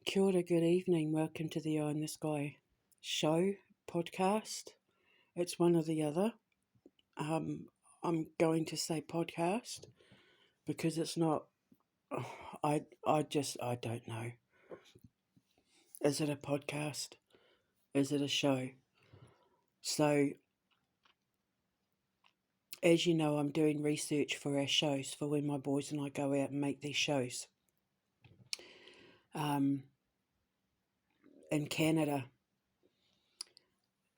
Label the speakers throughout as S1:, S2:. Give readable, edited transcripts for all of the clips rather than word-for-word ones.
S1: Kia ora, good evening. Welcome to the Eye in the Sky show podcast. It's one or the other. I'm going to say podcast because it's not. I don't know. Is it a podcast? Is it a show? So, as you know, I'm doing research for our shows for when my boys and I go out and make these shows. In Canada,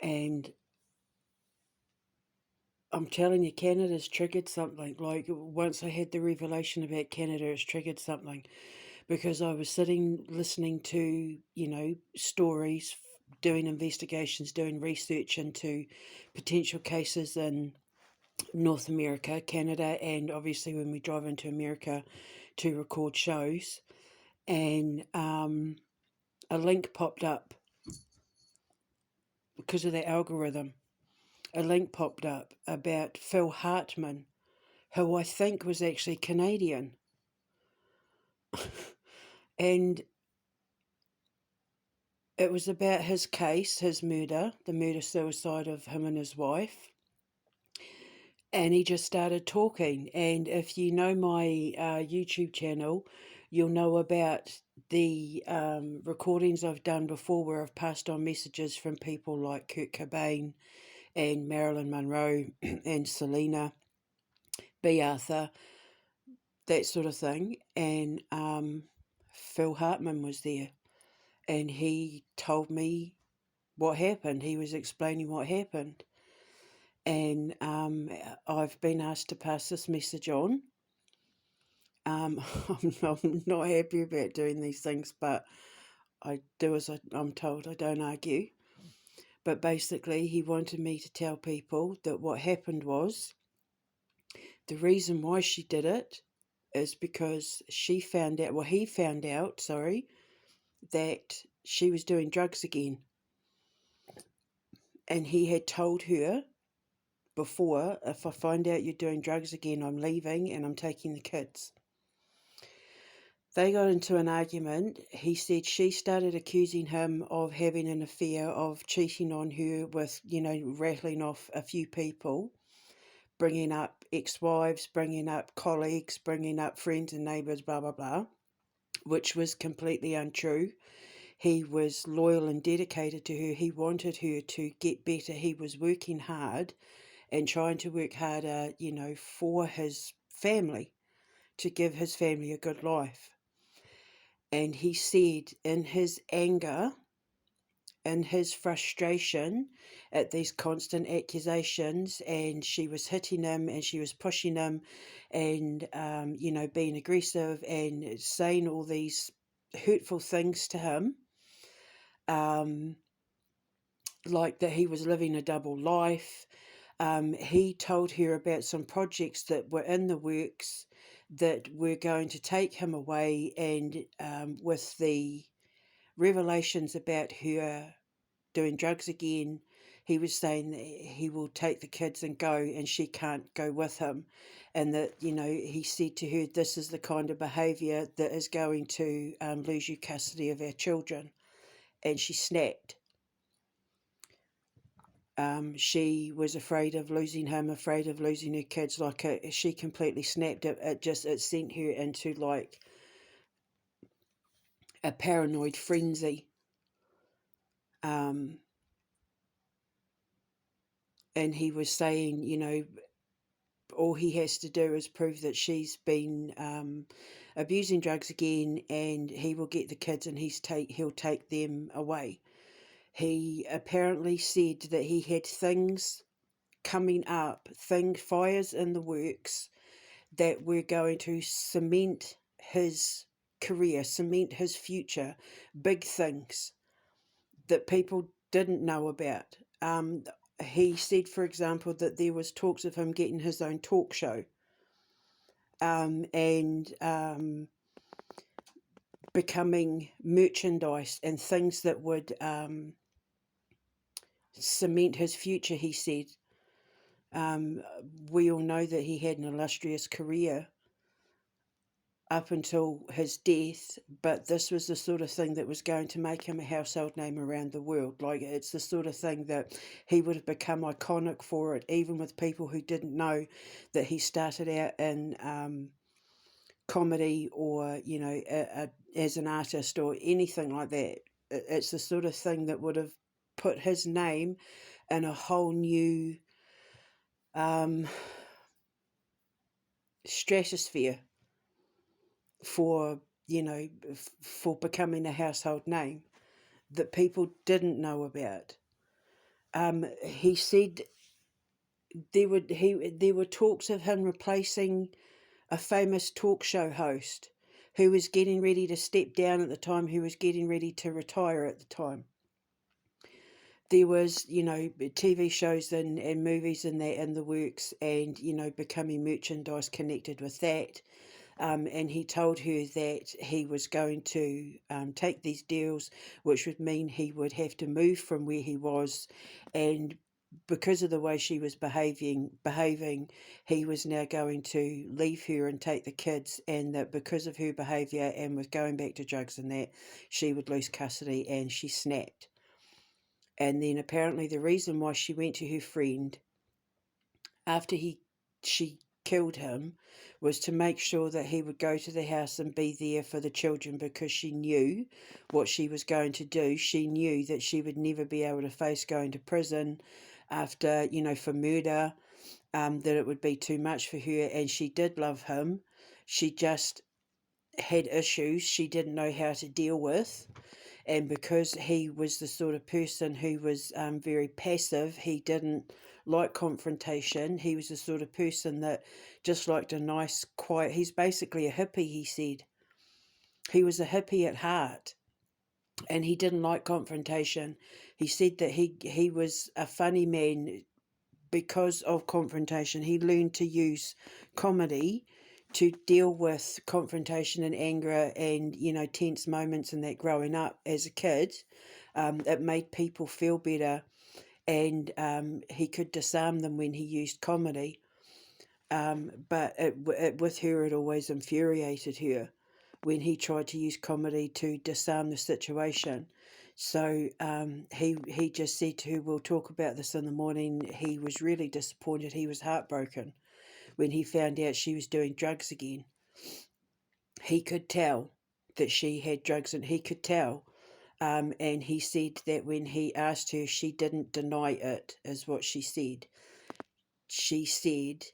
S1: and I'm telling you, Canada's triggered something. Like, once I had the revelation about Canada, it's triggered something. Because I was sitting listening to, stories, doing investigations, doing research into potential cases in North America, Canada, and obviously when we drive into America to record shows. And a link popped up because of the algorithm. A link popped up about Phil Hartman, who I think was actually Canadian. And it was about his case, his murder, the murder-suicide of him and his wife. And he just started talking. And if you know my YouTube channel, you'll know about the recordings I've done before where I've passed on messages from people like Kurt Cobain and Marilyn Monroe and Selena, B. Arthur, that sort of thing. And Phil Hartman was there. And he told me what happened. He was explaining what happened. And I've been asked to pass this message on. I'm not happy about doing these things, but I do as I'm told. I don't argue. But basically, he wanted me to tell people that what happened was the reason why she did it is because he found out, that she was doing drugs again. And he had told her before, if I find out you're doing drugs again, I'm leaving and I'm taking the kids. They got into an argument. He said she started accusing him of having an affair, of cheating on her with, rattling off a few people, bringing up ex-wives, bringing up colleagues, bringing up friends and neighbours, blah, blah, blah, which was completely untrue. He was loyal and dedicated to her. He wanted her to get better. He was working hard and trying to work harder, for his family, to give his family a good life. And he said in his anger, in his frustration at these constant accusations, and she was hitting him and she was pushing him and, being aggressive and saying all these hurtful things to him, like that he was living a double life. He told her about some projects that were in the works that were going to take him away, and with the revelations about her doing drugs again, he was saying that he will take the kids and go, and she can't go with him. And that, he said to her, this is the kind of behaviour that is going to lose you custody of our children. And she snapped. She was afraid of losing him, afraid of losing her kids. She completely snapped. It sent her into like a paranoid frenzy. And he was saying, all he has to do is prove that she's been abusing drugs again, and he will get the kids and he'll take them away. He apparently said that he had things coming up, fires in the works that were going to cement his career, cement his future, big things that people didn't know about. He said, for example, that there was talks of him getting his own talk show, and becoming merchandise and things that would cement his future, he said. We all know that he had an illustrious career up until his death, but this was the sort of thing that was going to make him a household name around the world. Like, it's the sort of thing that he would have become iconic for it, even with people who didn't know that he started out in comedy or, you know, as an artist or anything like that. It's the sort of thing that would have put his name in a whole new um, stratosphere for, you know, for becoming a household name that people didn't know about. He said there were talks of him replacing a famous talk show host who was getting ready to step down at the time, who was getting ready to retire at the time. There was, you know, TV shows and movies in that in the works, and, you know, becoming merchandise connected with that. And he told her that he was going to take these deals, which would mean he would have to move from where he was, and because of the way she was behaving, he was now going to leave her and take the kids, and that because of her behaviour and with going back to drugs and that, she would lose custody, and she snapped. And then apparently the reason why she went to her friend after she killed him was to make sure that he would go to the house and be there for the children, because she knew what she was going to do. She knew that she would never be able to face going to prison after, you know, for murder, that it would be too much for her. And she did love him. She just had issues she didn't know how to deal with. And because he was the sort of person who was very passive, he didn't like confrontation. He was the sort of person that just liked a nice, quiet. He's basically a hippie, he said. He was a hippie at heart, and he didn't like confrontation. He said that he was a funny man because of confrontation. He learned to use comedy to deal with confrontation and anger and, you know, tense moments and that growing up as a kid. It made people feel better, and he could disarm them when he used comedy. But with her, it always infuriated her when he tried to use comedy to disarm the situation. So he just said to her, "We'll talk about this in the morning." He was really disappointed. He was heartbroken when he found out she was doing drugs again. He could tell that she had drugs, and he could tell. And he said that when he asked her, she didn't deny it, is what she said. She said,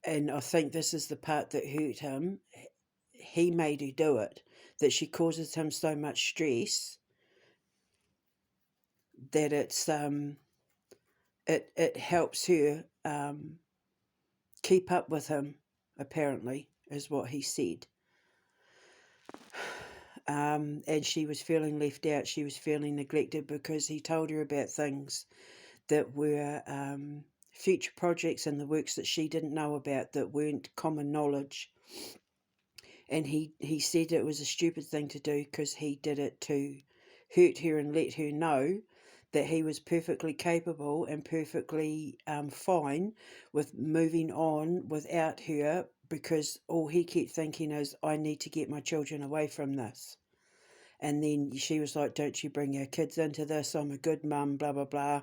S1: and I think this is the part that hurt him, he made her do it, that she causes him so much stress that it helps her keep up with him, apparently, is what he said. And she was feeling left out, she was feeling neglected, because he told her about things that were future projects in the works that she didn't know about, that weren't common knowledge. And he said it was a stupid thing to do, because he did it to hurt her and let her know that he was perfectly capable and perfectly fine with moving on without her, because all he kept thinking is, I need to get my children away from this. And then she was like, don't you bring our kids into this, I'm a good mum, blah, blah, blah.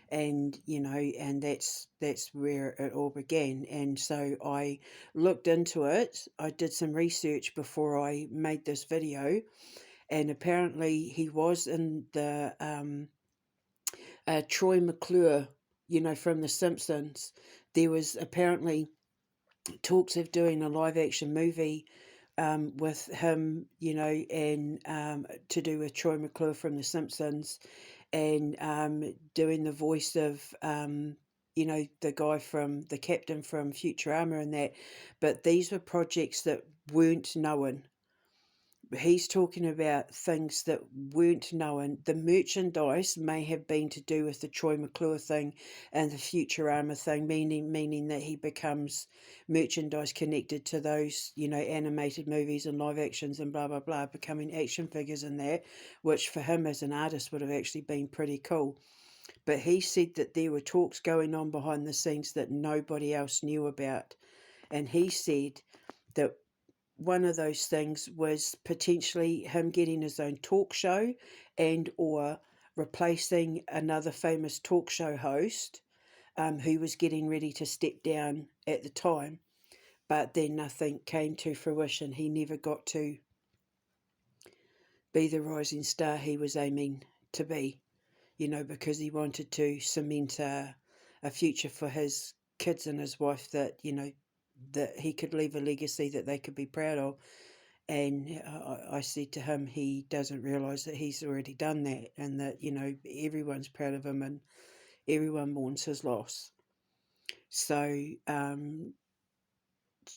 S1: And, you know, and that's where it all began. And so I looked into it. I did some research before I made this video, and apparently he was in the Troy McClure, you know, from The Simpsons. There was apparently talks of doing a live action movie with him, you know, and to do with Troy McClure from The Simpsons, and doing the voice of, you know, the guy from the captain from Futurama and that. But these were projects that weren't known. He's talking about things that weren't known. The merchandise may have been to do with the Troy McClure thing and the Futurama thing, meaning that he becomes merchandise connected to those, you know, animated movies and live actions and blah, blah, blah, becoming action figures and that, which for him as an artist would have actually been pretty cool. But he said that there were talks going on behind the scenes that nobody else knew about. And he said that one of those things was potentially him getting his own talk show and or replacing another famous talk show host who was getting ready to step down at the time. But then nothing came to fruition. He never got to be the rising star he was aiming to be, because he wanted to cement a future for his kids and his wife that, that he could leave a legacy that they could be proud of. And I said to him, he doesn't realise that he's already done that, and that, everyone's proud of him and everyone mourns his loss. So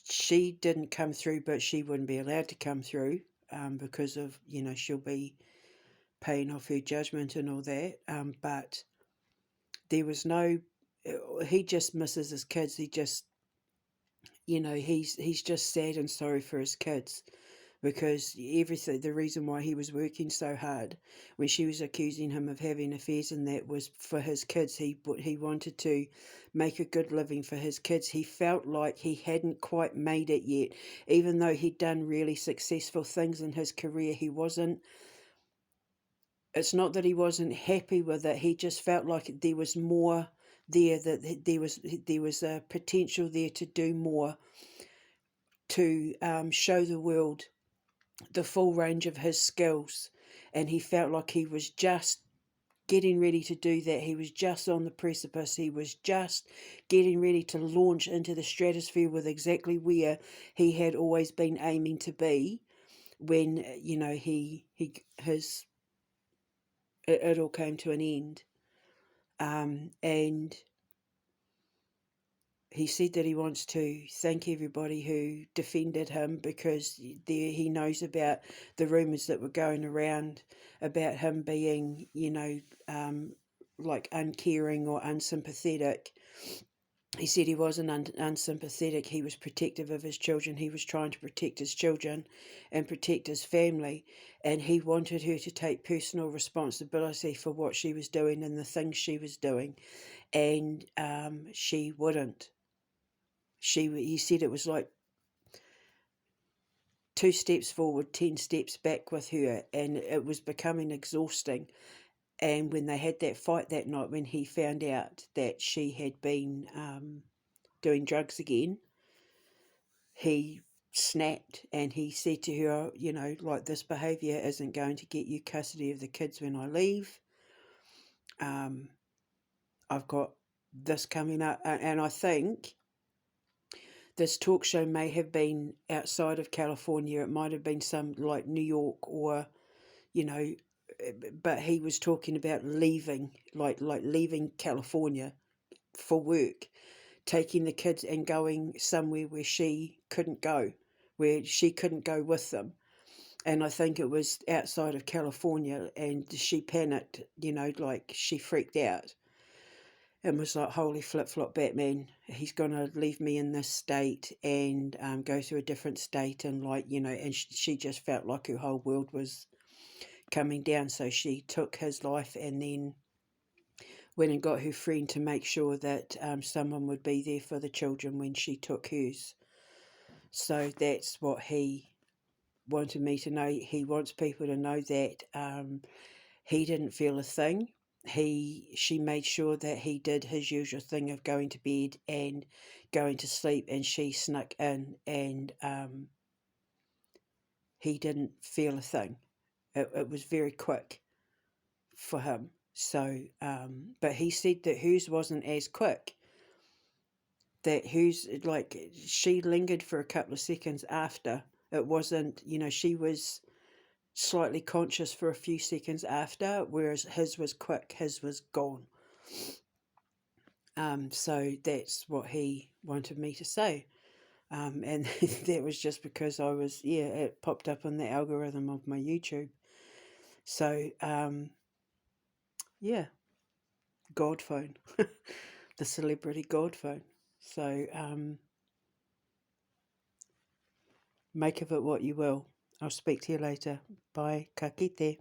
S1: she didn't come through, but she wouldn't be allowed to come through because of, she'll be paying off her judgment and all that. But there was no, he just misses his kids. He just, he's just sad and sorry for his kids, because everything, the reason why he was working so hard when she was accusing him of having affairs and that was for his kids. He wanted to make a good living for his kids. He felt like he hadn't quite made it yet, even though he'd done really successful things in his career. He wasn't, it's not that he wasn't happy with it. He just felt like there was more there, that there was a potential there to do more, to show the world the full range of his skills. And he felt like he was just getting ready to do that. He was just on the precipice. He was just getting ready to launch into the stratosphere with exactly where he had always been aiming to be, when it all came to an end. And he said that he wants to thank everybody who defended him, because he knows about the rumours that were going around about him being, like uncaring or unsympathetic. He said he wasn't unsympathetic. He was protective of his children. He was trying to protect his children and protect his family. And he wanted her to take personal responsibility for what she was doing and the things she was doing. And she wouldn't. He said it was like 2 steps forward, 10 steps back with her, and it was becoming exhausting. And when they had that fight that night, when he found out that she had been doing drugs again, he snapped, and he said to her, like, this behaviour isn't going to get you custody of the kids when I leave. I've got this coming up, and I think this talk show may have been outside of California. It might have been some like New York, or, but he was talking about leaving, like leaving California for work, taking the kids and going somewhere where she couldn't go, with them. And I think it was outside of California, and she panicked, like she freaked out. And was like, holy flip-flop Batman, he's going to leave me in this state and go to a different state. And and she just felt like her whole world was coming down. So she took his life, and then went and got her friend to make sure that someone would be there for the children when she took hers. So that's what he wanted me to know. He wants people to know that he didn't feel a thing. She made sure that he did his usual thing of going to bed and going to sleep, and she snuck in, and he didn't feel a thing. It was very quick for him. So, but he said that hers wasn't as quick. That hers, like, she lingered for a couple of seconds after. It wasn't, she was slightly conscious for a few seconds after, whereas his was quick, his was gone. So that's what he wanted me to say. And that was just because it popped up on the algorithm of my YouTube. So, God phone, the celebrity God phone. So, make of it what you will. I'll speak to you later. Bye. Ka kite.